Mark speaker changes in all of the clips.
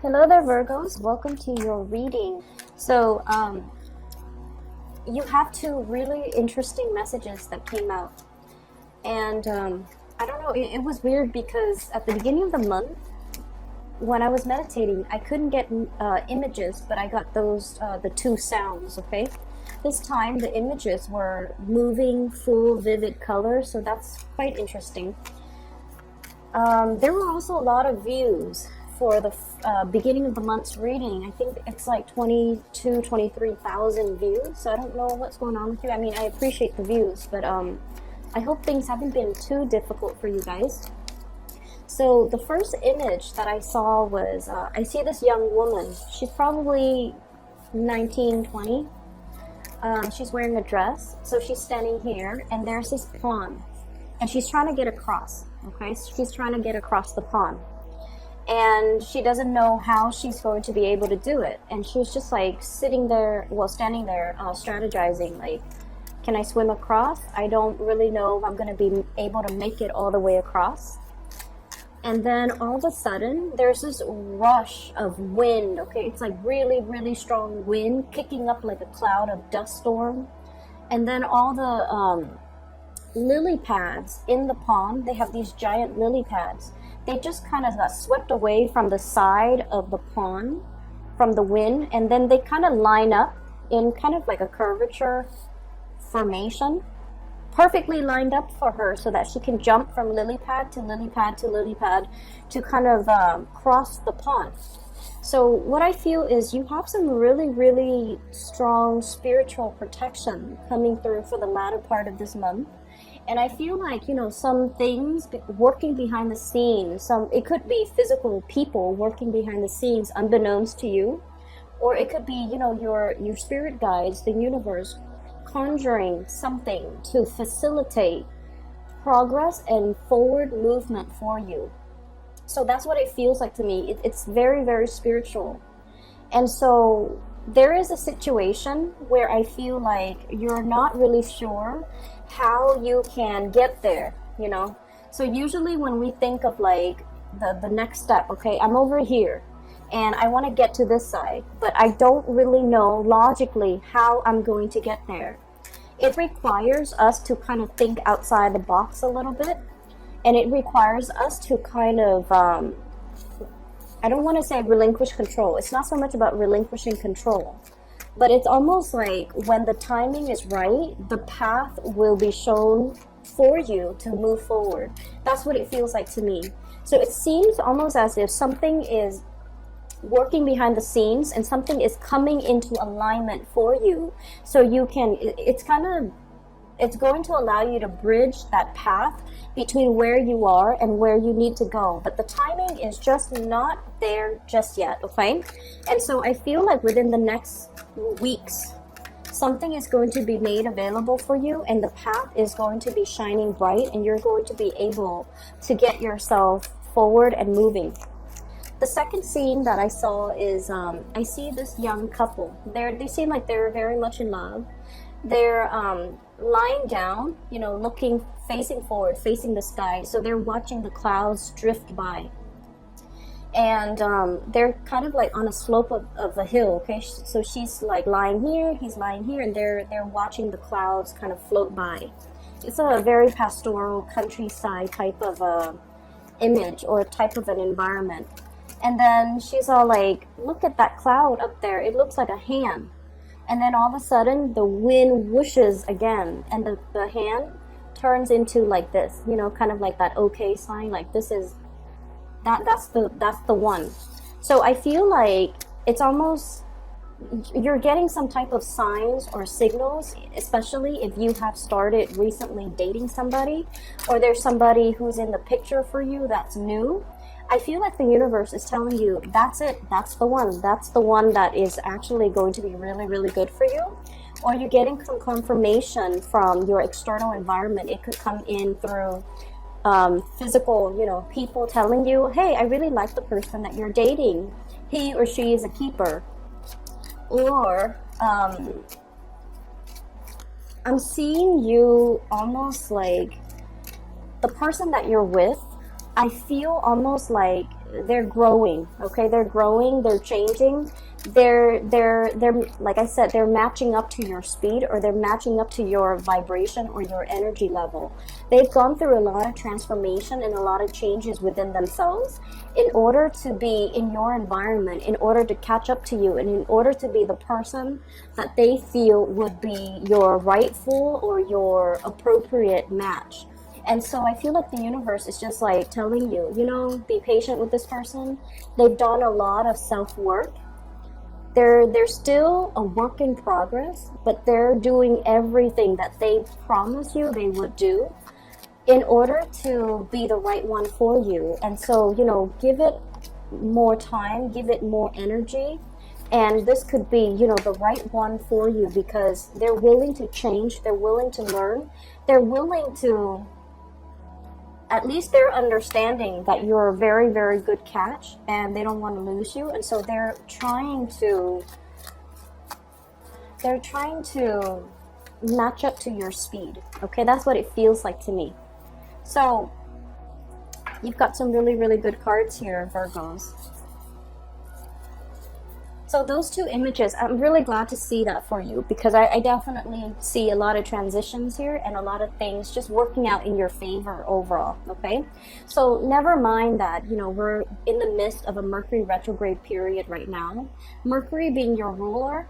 Speaker 1: Hello there, Virgos. Welcome to your reading. So, you have two really interesting messages that came out. And I don't know, it was weird because at the beginning of the month, when I was meditating, I couldn't get images, but I got those, the two sounds, okay? This time, the images were moving, full, vivid color, so that's quite interesting. There were also a lot of views for the beginning of the month's reading. I think it's like 23,000 views, so I don't know what's going on with you. I mean, I appreciate the views, but I hope things haven't been too difficult for you guys. So the first image that I saw was, I see this young woman. She's probably 19, 20. She's wearing a dress, so she's standing here, and there's this pond, and she's trying to get across, okay? So she's trying to get across the pond. And she doesn't know how she's going to be able to do it. And she's just like sitting there, well, standing there, strategizing, like, can I swim across? I don't really know if I'm going to be able to make it all the way across. And then all of a sudden, there's this rush of wind, okay? It's like really, really strong wind kicking up like a cloud of dust storm. And then all the lily pads in the pond, they have these giant lily pads. They just kind of got swept away from the side of the pond from the wind, and then they kind of line up in kind of like a curvature formation, perfectly lined up for her so that she can jump from lily pad to lily pad to lily pad to kind of cross the pond. So what I feel is you have some really, really strong spiritual protection coming through for the latter part of this month. And I feel like, you know, some things working behind the scenes, it could be physical people working behind the scenes unbeknownst to you, or it could be, you know, your spirit guides, the universe, conjuring something to facilitate progress and forward movement for you. So that's what it feels like to me. It's very, very spiritual. And so there is a situation where I feel like you're not really sure how you can get there, you know. So usually when we think of like the next step, okay, I'm over here and I want to get to this side, but I don't really know logically how I'm going to get there. It requires us to kind of think outside the box a little bit, and it requires us to kind of I don't want to say relinquish control. It's not so much about relinquishing control, but it's almost like when the timing is right, the path will be shown for you to move forward. That's what it feels like to me. So it seems almost as if something is working behind the scenes and something is coming into alignment for you. So you can, it's going to allow you to bridge that path between where you are and where you need to go. But the timing is just not there just yet, okay? And so I feel like within the next weeks, something is going to be made available for you, and the path is going to be shining bright, and you're going to be able to get yourself forward and moving. The second scene that I saw is, I see this young couple. They seem like they're very much in love. They're lying down, you know, looking, facing forward, facing the sky. So they're watching the clouds drift by. And they're kind of like on a slope of a hill, okay? So she's like lying here, he's lying here, and they're watching the clouds kind of float by. It's a very pastoral countryside type of image or type of an environment. And then she's all like, look at that cloud up there. It looks like a hand. And then all of a sudden, the wind whooshes again, and the hand turns into like this, you know, kind of like that okay sign, like this is, that's the one. So I feel like it's almost, you're getting some type of signs or signals, especially if you have started recently dating somebody, or there's somebody who's in the picture for you that's new. I feel like the universe is telling you, that's it, that's the one that is actually going to be really, really good for you. Or you're getting some confirmation from your external environment. It could come in through physical, you know, people telling you, hey, I really like the person that you're dating. He or she is a keeper. Or I'm seeing you almost like the person that you're with. I feel almost like they're growing, okay? They're growing, they're changing. They're like I said, they're matching up to your speed, or they're matching up to your vibration or your energy level. They've gone through a lot of transformation and a lot of changes within themselves in order to be in your environment, in order to catch up to you, and in order to be the person that they feel would be your rightful or your appropriate match. And so I feel like the universe is just like telling you, you know, be patient with this person. They've done a lot of self-work. They're still a work in progress, but they're doing everything that they promised you they would do in order to be the right one for you. And so, you know, give it more time, give it more energy, and this could be, you know, the right one for you, because they're willing to change, they're willing to learn, they're willing to, at least they're understanding that you're a very, very good catch and they don't want to lose you. And so they're trying to match up to your speed. Okay, that's what it feels like to me. So you've got some really, really good cards here, Virgos. So those two images, I'm really glad to see that for you, because I definitely see a lot of transitions here and a lot of things just working out in your favor overall, okay? So never mind that, you know, we're in the midst of a Mercury retrograde period right now. Mercury being your ruler,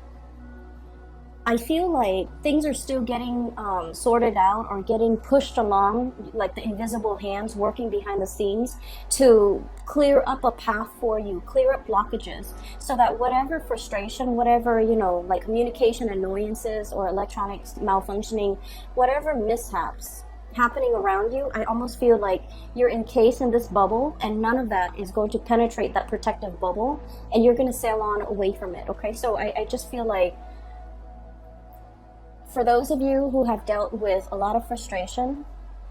Speaker 1: I feel like things are still getting sorted out or getting pushed along, like the invisible hands working behind the scenes to clear up a path for you, clear up blockages, so that whatever frustration, whatever, you know, like communication annoyances or electronics malfunctioning, whatever mishaps happening around you, I almost feel like you're encased in this bubble and none of that is going to penetrate that protective bubble and you're going to sail on away from it, okay? So I just feel like for those of you who have dealt with a lot of frustration,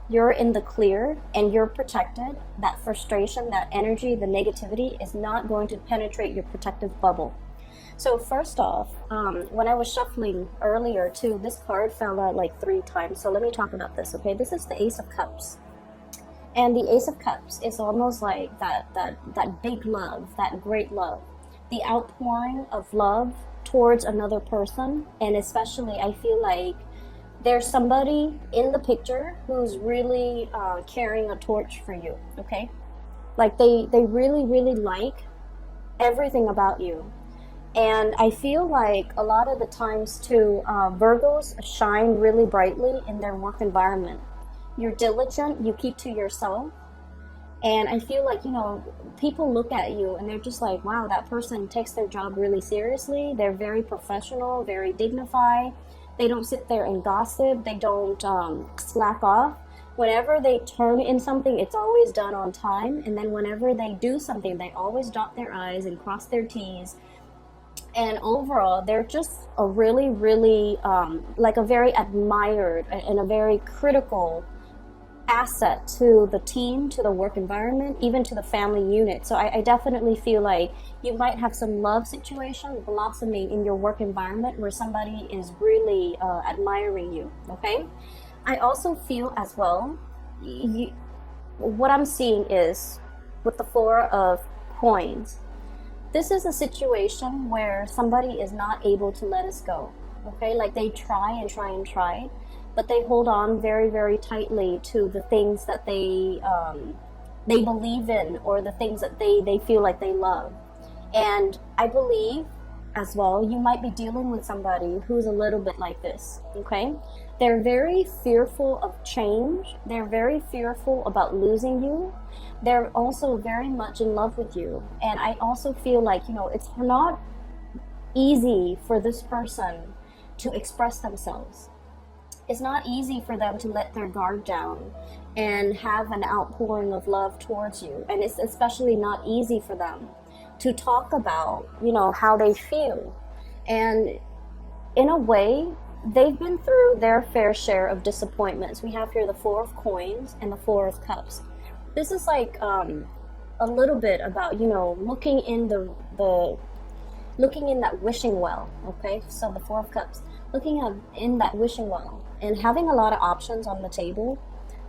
Speaker 1: you're in the clear and you're protected. That frustration, that energy, the negativity is not going to penetrate your protective bubble. So first off, when I was shuffling earlier too, this card fell out like 3 times. So let me talk about this, okay? This is the Ace of Cups. And the Ace of Cups is almost like that big love, that great love. The outpouring of love towards another person, and especially I feel like there's somebody in the picture who's really carrying a torch for you, okay? Like they really, really like everything about you. And I feel like a lot of the times too, Virgos shine really brightly in their work environment. You're diligent, you keep to yourself. And I feel like, you know, people look at you and they're just like, wow, that person takes their job really seriously. They're very professional, very dignified. They don't sit there and gossip. They don't slack off. Whenever they turn in something, it's always done on time. And then whenever they do something, they always dot their I's and cross their T's. And overall, they're just a really, really, like a very admired and a very critical asset to the team, to the work environment, even to the family unit. So I definitely feel like you might have some love situation blossoming in your work environment where somebody is really admiring you, okay? I also feel as well, what I'm seeing is with the 4 of coins, this is a situation where somebody is not able to let us go, okay? Like they try and try and try, but they hold on very, very tightly to the things that they believe in, or the things that they feel like they love. And I believe as well, you might be dealing with somebody who's a little bit like this, okay? They're very fearful of change. They're very fearful about losing you. They're also very much in love with you. And I also feel like, you know, it's not easy for this person to express themselves. It's not easy for them to let their guard down and have an outpouring of love towards you. And it's especially not easy for them to talk about, you know, how they feel. And in a way, they've been through their fair share of disappointments. We have here the 4 of coins and the 4 of cups. This is like a little bit about, you know, looking in looking in that wishing well, okay? So the 4 of cups, looking in that wishing well and having a lot of options on the table,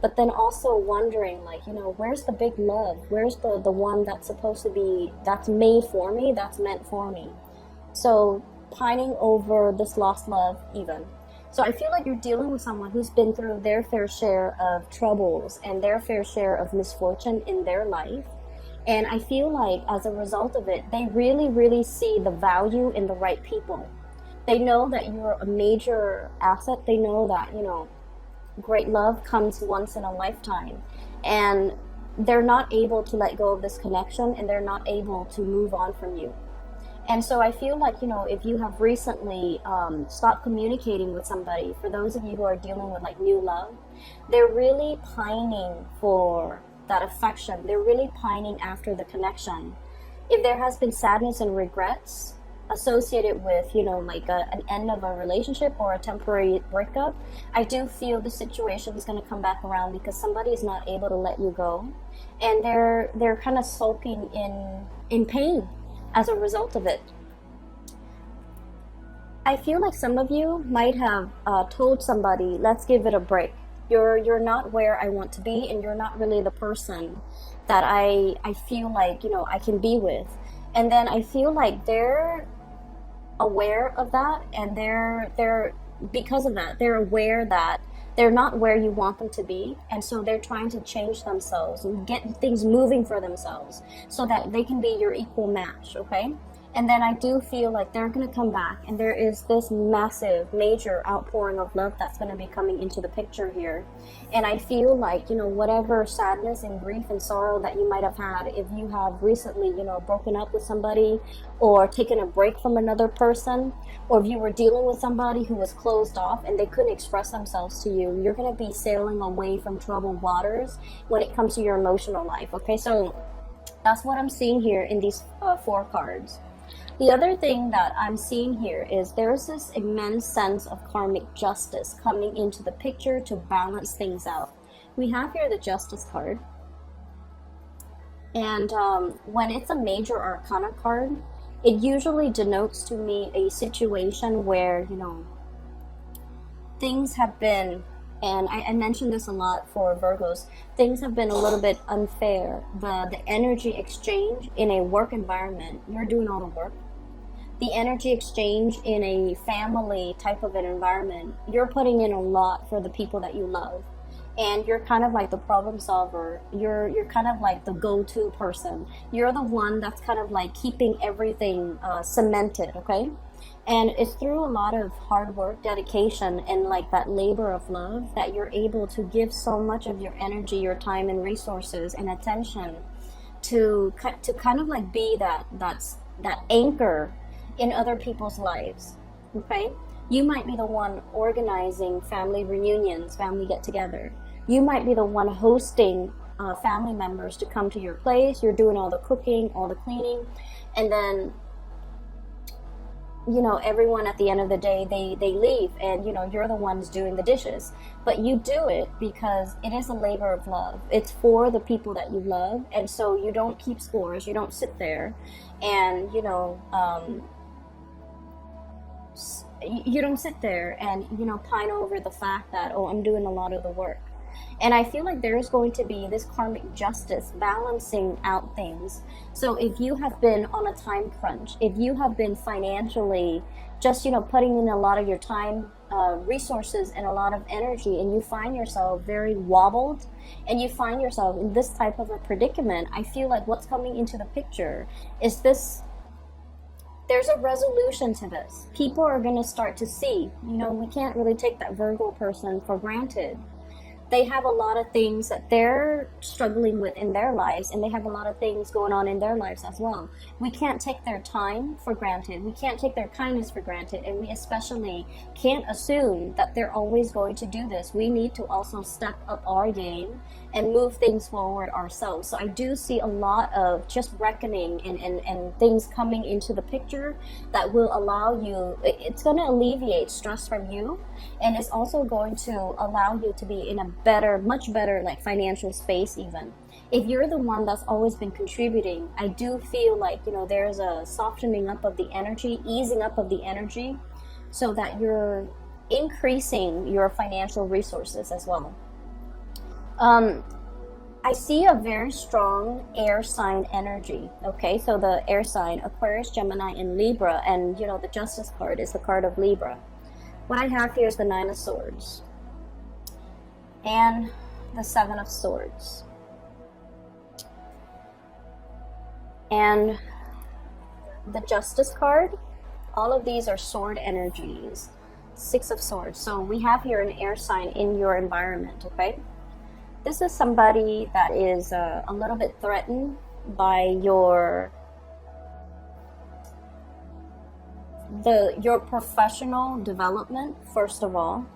Speaker 1: but then also wondering, like, you know, where's the big love? Where's the one that's supposed to be, that's made for me, that's meant for me? So pining over this lost love even. So I feel like you're dealing with someone who's been through their fair share of troubles and their fair share of misfortune in their life. And I feel like as a result of it, they really, really see the value in the right people. They know that you're a major asset. They know that, you know, great love comes once in a lifetime. And they're not able to let go of this connection, and they're not able to move on from you. And so I feel like, you know, if you have recently stopped communicating with somebody, for those of you who are dealing with like new love, they're really pining for that affection. They're really pining after the connection. If there has been sadness and regrets associated with, you know, like an end of a relationship or a temporary breakup, I do feel the situation is going to come back around because somebody is not able to let you go, and they're kind of sulking in pain as a result of it. I feel like some of you might have told somebody, let's give it a break. You're not where I want to be, and you're not really the person that I feel like, you know, I can be with. And then I feel like they're aware of that, and they're because of that, they're aware that they're not where you want them to be, and so they're trying to change themselves and get things moving for themselves so that they can be your equal match, okay? And then I do feel like they're going to come back, and there is this massive, major outpouring of love that's going to be coming into the picture here. And I feel like, you know, whatever sadness and grief and sorrow that you might have had, if you have recently, you know, broken up with somebody or taken a break from another person, or if you were dealing with somebody who was closed off and they couldn't express themselves to you, you're going to be sailing away from troubled waters when it comes to your emotional life, okay? So that's what I'm seeing here in these 4 cards. The other thing that I'm seeing here is there's this immense sense of karmic justice coming into the picture to balance things out. We have here the Justice card. And when it's a major arcana card, it usually denotes to me a situation where, you know, things have been, and I mentioned this a lot for Virgos, things have been a little bit unfair. The energy exchange in a work environment, you're doing all the work. The energy exchange in a family type of an environment, you're putting in a lot for the people that you love. And you're kind of like the problem solver. You're kind of like the go-to person. You're the one that's kind of like keeping everything cemented, okay? And it's through a lot of hard work, dedication, and like that labor of love that you're able to give so much of your energy, your time, and resources and attention to kind of like be that anchor in other people's lives, okay? You might be the one organizing family reunions, family get-together. You might be the one hosting family members to come to your place. You're doing all the cooking, all the cleaning, and then, you know, everyone at the end of the day, they leave, and, you know, you're the ones doing the dishes. But you do it because it is a labor of love. It's for the people that you love, and so you don't keep scores. You don't sit there and, you know, you don't sit there and, you know, pine over the fact that, oh, I'm doing a lot of the work. And I feel like there's going to be this karmic justice balancing out things. So if you have been on a time crunch, if you have been financially just, you know, putting in a lot of your time, resources, and a lot of energy, and you find yourself very wobbled, and you find yourself in this type of a predicament, I feel like what's coming into the picture is this. There's a resolution to this. People are going to start to see, you know, we can't really take that Virgo person for granted. They have a lot of things that they're struggling with in their lives, and they have a lot of things going on in their lives as well. We can't take their time for granted. We can't take their kindness for granted, and we especially can't assume that they're always going to do this. We need to also step up our game and move things forward ourselves. So I do see a lot of just reckoning and things coming into the picture that will allow you, it's going to alleviate stress from you, and it's also going to allow you to be in a better, much better, like financial space even. If you're the one that's always been contributing, I do feel like, you know, there's a softening up of the energy, easing up of the energy, so that you're increasing your financial resources as well. I see a very strong air sign energy. Okay, so the air sign, Aquarius, Gemini, and Libra, and you know, the Justice card is the card of Libra. What I have here is the Nine of Swords and the Seven of Swords. And the Justice card, all of these are sword energies. Six of Swords. So we have here an air sign in your environment, okay? This is somebody that is a little bit threatened by your professional development, first of all.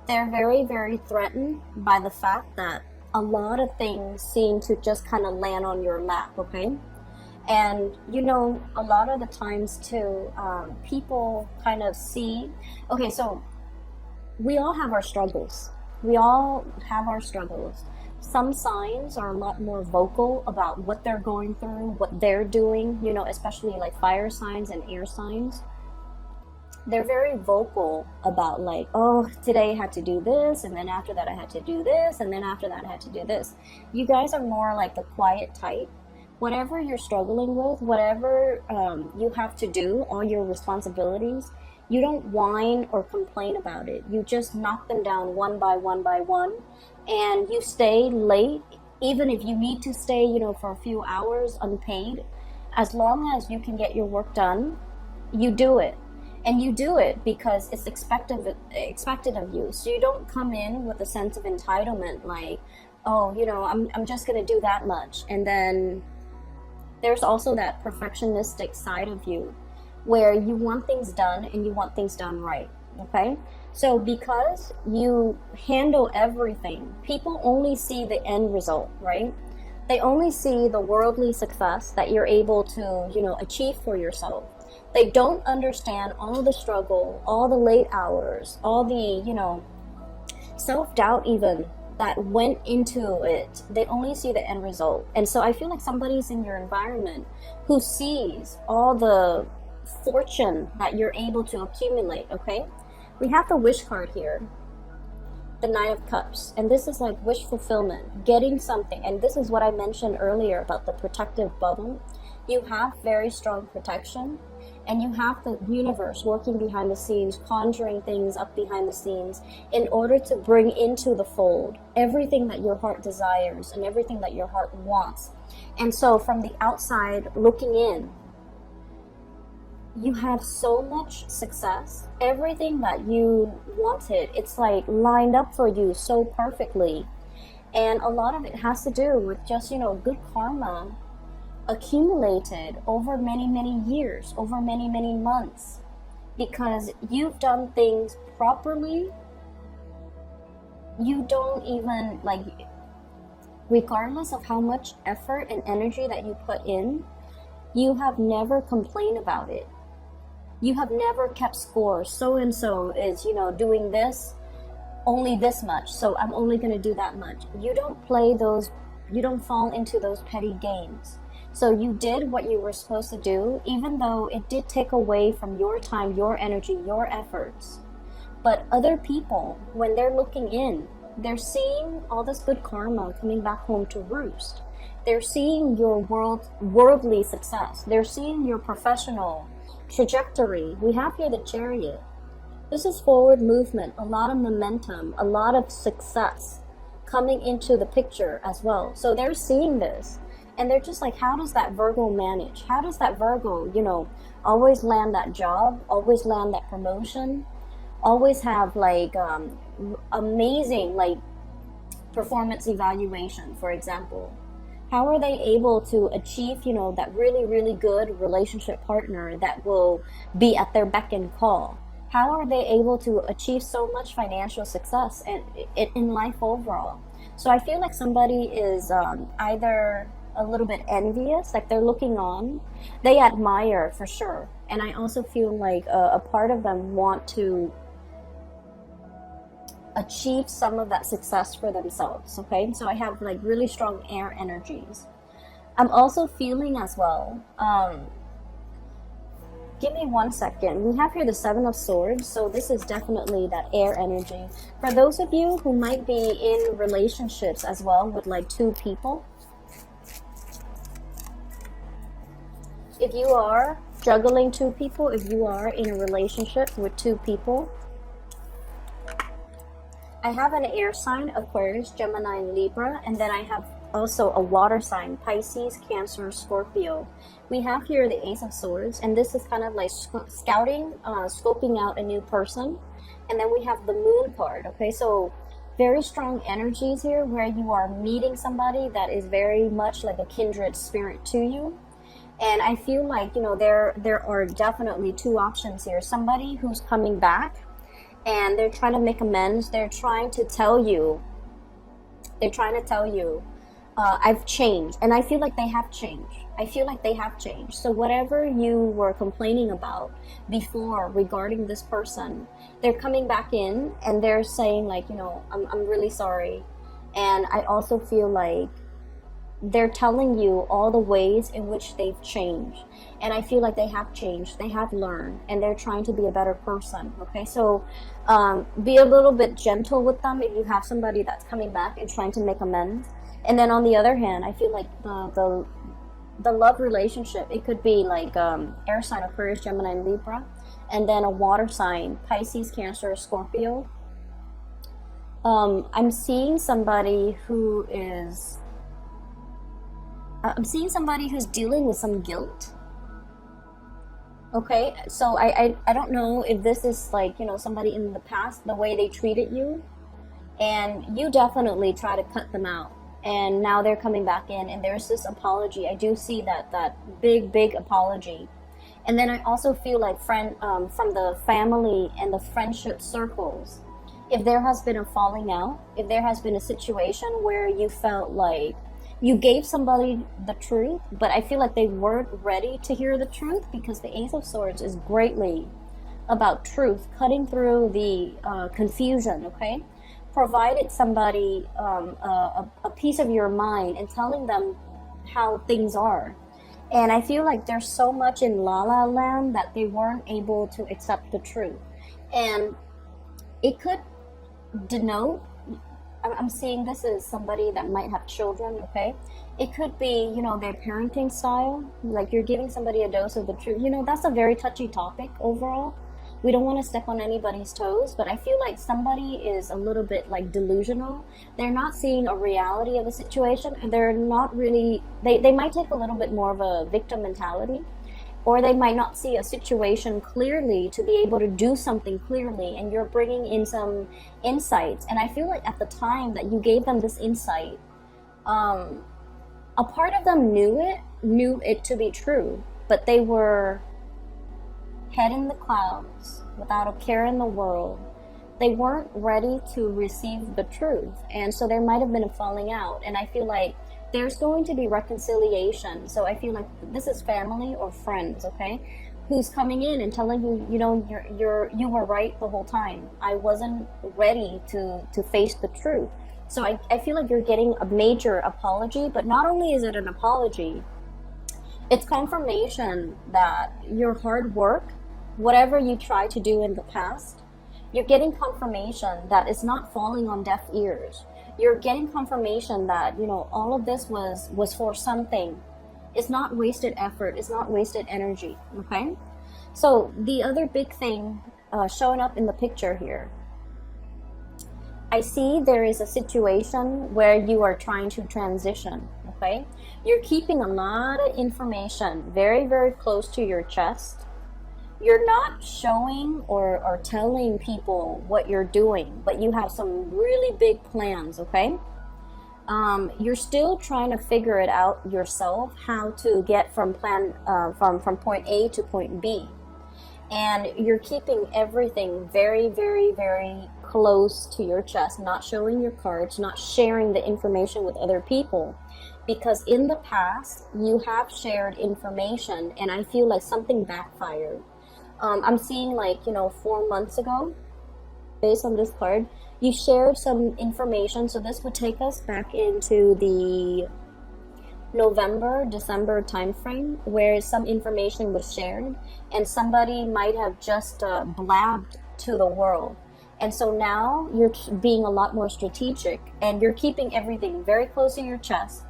Speaker 1: They're very, very threatened by the fact that a lot of things seem to just kind of land on your lap, okay? And, you know, a lot of the times too, people kind of see, okay, so we all have our struggles. We all have our struggles. Some signs are a lot more vocal about what they're going through, what they're doing, you know, especially like fire signs and air signs. They're very vocal about like, oh, today I had to do this, and then after that I had to do this, and then after that I had to do this. You guys are more like the quiet type. Whatever you're struggling with, whatever you have to do, all your responsibilities, you don't whine or complain about it. You just knock them down one by one by one, and you stay late, even if you need to stay, you know, for a few hours unpaid. As long as you can get your work done, you do it. And you do it because it's expected of you. So you don't come in with a sense of entitlement, like, oh, you know, I'm just going to do that much. And then there's also that perfectionistic side of you where you want things done and you want things done right, okay? So because you handle everything, people only see the end result, right? They only see the worldly success that you're able to, you know, achieve for yourself. They don't understand all the struggle, all the late hours, all the, you know, self-doubt even that went into it. They only see the end result. And so I feel like somebody's in your environment who sees all the fortune that you're able to accumulate, okay? We have the wish card here, the Nine of Cups, and this is like wish fulfillment, getting something. And this is what I mentioned earlier about the protective bubble. You have very strong protection, and you have the universe working behind the scenes, conjuring things up behind the scenes in order to bring into the fold everything that your heart desires and everything that your heart wants. And so from the outside looking in, you have so much success. Everything that you wanted, it's like lined up for you so perfectly. And a lot of it has to do with just, you know, good karma accumulated over many, many years, over many, many months, because you've done things properly. You don't even, like, regardless of how much effort and energy that you put in, you have never complained about it. You have never kept score. So and so is, you know, doing this, only this much, so I'm only going to do that much. You don't play those, you don't fall into those petty games. So you did what you were supposed to do, even though it did take away from your time, your energy, your efforts. But other people, when they're looking in, they're seeing all this good karma coming back home to roost. They're seeing your worldly success. They're seeing your professional trajectory. We have here the Chariot. This is forward movement, a lot of momentum, a lot of success coming into the picture as well. So they're seeing this. And they're just like, how does that Virgo manage? How does that Virgo, you know, always land that job, always land that promotion, always have like amazing like performance evaluation, for example? How are they able to achieve, you know, that really, really good relationship partner that will be at their beck and call? How are they able to achieve so much financial success in life overall? So I feel like somebody is either a little bit envious, like they're looking on. They admire for sure. And I also feel like a part of them want to achieve some of that success for themselves, okay? So I have like really strong air energies. I'm also feeling as well Give me 1 second. We have here the Seven of Swords, so this is definitely that air energy. For those of you who might be in relationships as well with like two people, if you are juggling two people, if you are in a relationship with two people, I have an air sign, Aquarius, Gemini, and Libra, and then I have also a water sign, Pisces, Cancer, Scorpio. We have here the Ace of Swords, and this is kind of like scouting, scoping out a new person. And then we have the Moon card, okay? So very strong energies here where you are meeting somebody that is very much like a kindred spirit to you. And I feel like, you know, there are definitely two options here. Somebody who's coming back and they're trying to make amends. They're trying to tell you, I've changed. And I feel like they have changed. So whatever you were complaining about before regarding this person, they're coming back in and they're saying like, you know, I'm really sorry. And I also feel like they're telling you all the ways in which they've changed. And I feel like they have changed, they have learned, and they're trying to be a better person, okay? So be a little bit gentle with them if you have somebody that's coming back and trying to make amends. And then on the other hand, I feel like the love relationship, it could be like air sign, Aquarius, Gemini, and Libra, and then a water sign, Pisces, Cancer, Scorpio. I'm seeing somebody who is who's dealing with some guilt. Okay, so I don't know if this is like, you know, somebody in the past, the way they treated you, and you definitely try to cut them out, and now they're coming back in, and there's this apology. I do see that big apology. And then I also feel like from the family and the friendship circles, if there has been a falling out, if there has been a situation where you felt like you gave somebody the truth, but I feel like they weren't ready to hear the truth, because the Ace of Swords is greatly about truth, cutting through the confusion, okay? Provided somebody a piece of your mind and telling them how things are. And I feel like there's so much in la la land that they weren't able to accept the truth. And it could denote, I'm seeing this is somebody that might have children, okay? It could be, you know, their parenting style, like you're giving somebody a dose of the truth. You know, that's a very touchy topic overall. We don't want to step on anybody's toes, but I feel like somebody is a little bit like delusional. They're not seeing a reality of the situation, and they're not really, they might take a little bit more of a victim mentality, or they might not see a situation clearly to be able to do something clearly, and you're bringing in some insights. And I feel like at the time that you gave them this insight, a part of them knew it to be true, but they were head in the clouds without a care in the world. They weren't ready to receive the truth, and so there might have been a falling out. And I feel like there's going to be reconciliation. So I feel like this is family or friends, okay, who's coming in and telling you, you know, you were right the whole time. I wasn't ready to face the truth. So I feel like you're getting a major apology, but not only is it an apology, it's confirmation that your hard work, whatever you tried to do in the past, you're getting confirmation that it's not falling on deaf ears. You're getting confirmation that, you know, all of this was for something. It's not wasted effort. It's not wasted energy, okay? So the other big thing showing up in the picture here, I see there is a situation where you are trying to transition, okay? You're keeping a lot of information very, very close to your chest. You're not showing or telling people what you're doing, but you have some really big plans, okay? You're still trying to figure it out yourself, how to get from point A to point B. And you're keeping everything very, very, very close to your chest, not showing your cards, not sharing the information with other people. Because in the past, you have shared information, and I feel like something backfired. I'm seeing like, you know, 4 months ago, based on this card, you shared some information. So this would take us back into the November, December timeframe where some information was shared and somebody might have just blabbed to the world. And so now you're being a lot more strategic and you're keeping everything very close in your chest,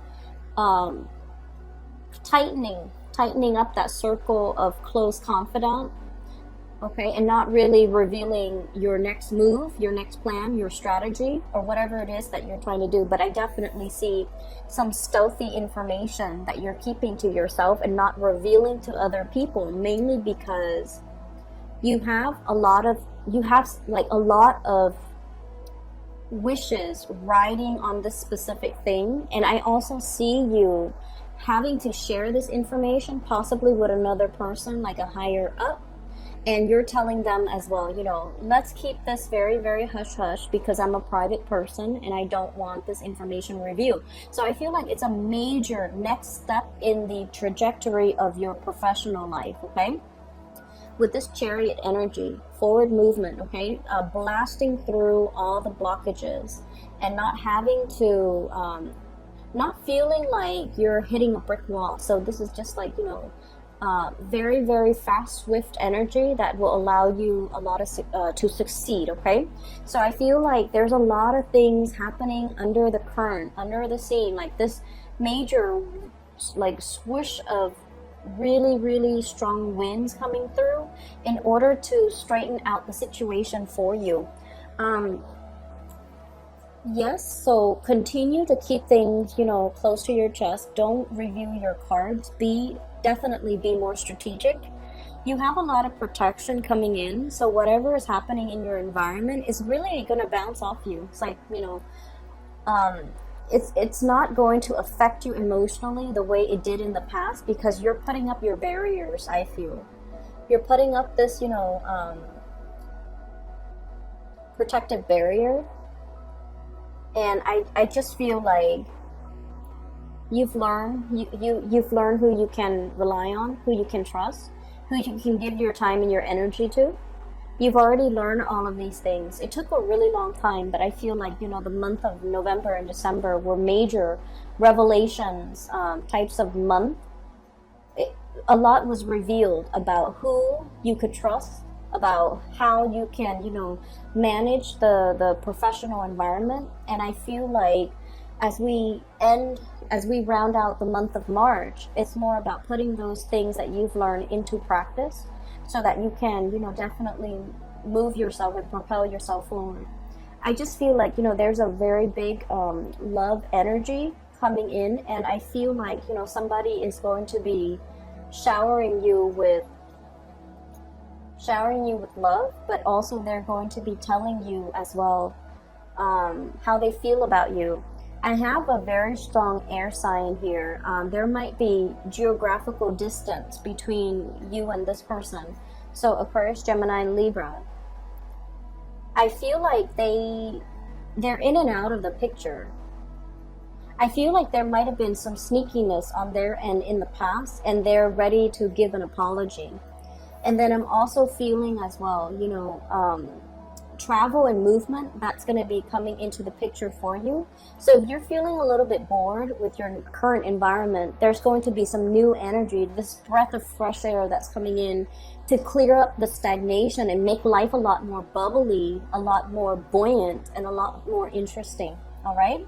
Speaker 1: tightening up that circle of close confidant, okay, and not really revealing your next move, your next plan, your strategy, or whatever it is that you're trying to do. But I definitely see some stealthy information that you're keeping to yourself and not revealing to other people, mainly because you have a lot of wishes riding on this specific thing. And I also see you having to share this information possibly with another person, like a higher up. And you're telling them as well, you know, let's keep this very, very hush-hush because I'm a private person and I don't want this information revealed. So I feel like it's a major next step in the trajectory of your professional life, okay? With this Chariot energy, forward movement, okay? Blasting through all the blockages and not having to, not feeling like you're hitting a brick wall. So this is just like, you know, very, very fast, swift energy that will allow you a lot of to succeed, okay? So I feel like there's a lot of things happening under the current, under the scene, like this major like swoosh of really, really strong winds coming through in order to straighten out the situation for you. Yes, so continue to keep things, you know, close to your chest. Don't review your cards. Definitely be more strategic. You have a lot of protection coming in, so whatever is happening in your environment is really going to bounce off you. It's like, you know, it's not going to affect you emotionally the way it did in the past because you're putting up your barriers. I feel you're putting up this, you know, protective barrier, and I just feel like you've learned who you can rely on, who you can trust, who you can give your time and your energy to. You've already learned all of these things. It took a really long time, but I feel like, you know, the month of November and December were major revelations, types of month. A lot was revealed about who you could trust, about how you can, you know, manage the professional environment. And I feel like as we round out the month of March, it's more about putting those things that you've learned into practice so that you can, you know, definitely move yourself and propel yourself forward. I just feel like, you know, there's a very big love energy coming in, and I feel like, you know, somebody is going to be showering you with love, but also they're going to be telling you as well how they feel about you. I have a very strong air sign here. There might be geographical distance between you and this person. So Aquarius, Gemini, and Libra. I feel like they're in and out of the picture. I feel like there might have been some sneakiness on their end in the past, and they're ready to give an apology. And then I'm also feeling as well, you know, travel and movement that's going to be coming into the picture for you. So if you're feeling a little bit bored with your current environment, there's going to be some new energy, this breath of fresh air that's coming in to clear up the stagnation and make life a lot more bubbly, a lot more buoyant, and a lot more interesting. All right,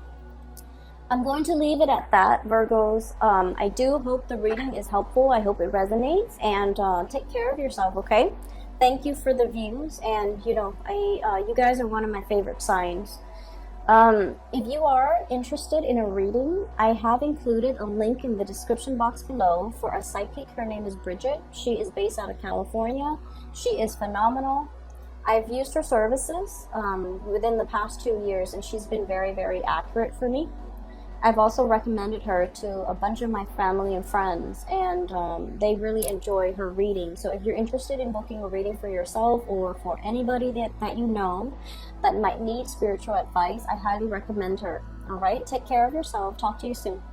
Speaker 1: I'm going to leave it at that, Virgos. I do hope the reading is helpful. I hope it resonates, and take care of yourself, okay? Thank you for the views, and you know, you guys are one of my favorite signs. If you are interested in a reading, I have included a link in the description box below for a psychic. Her name is Bridget. She is based out of California. She is phenomenal. I've used her services within the past 2 years, and she's been very, very accurate for me. I've also recommended her to a bunch of my family and friends, and they really enjoy her reading. So if you're interested in booking a reading for yourself or for anybody that you know that might need spiritual advice, I highly recommend her. All right, take care of yourself. Talk to you soon.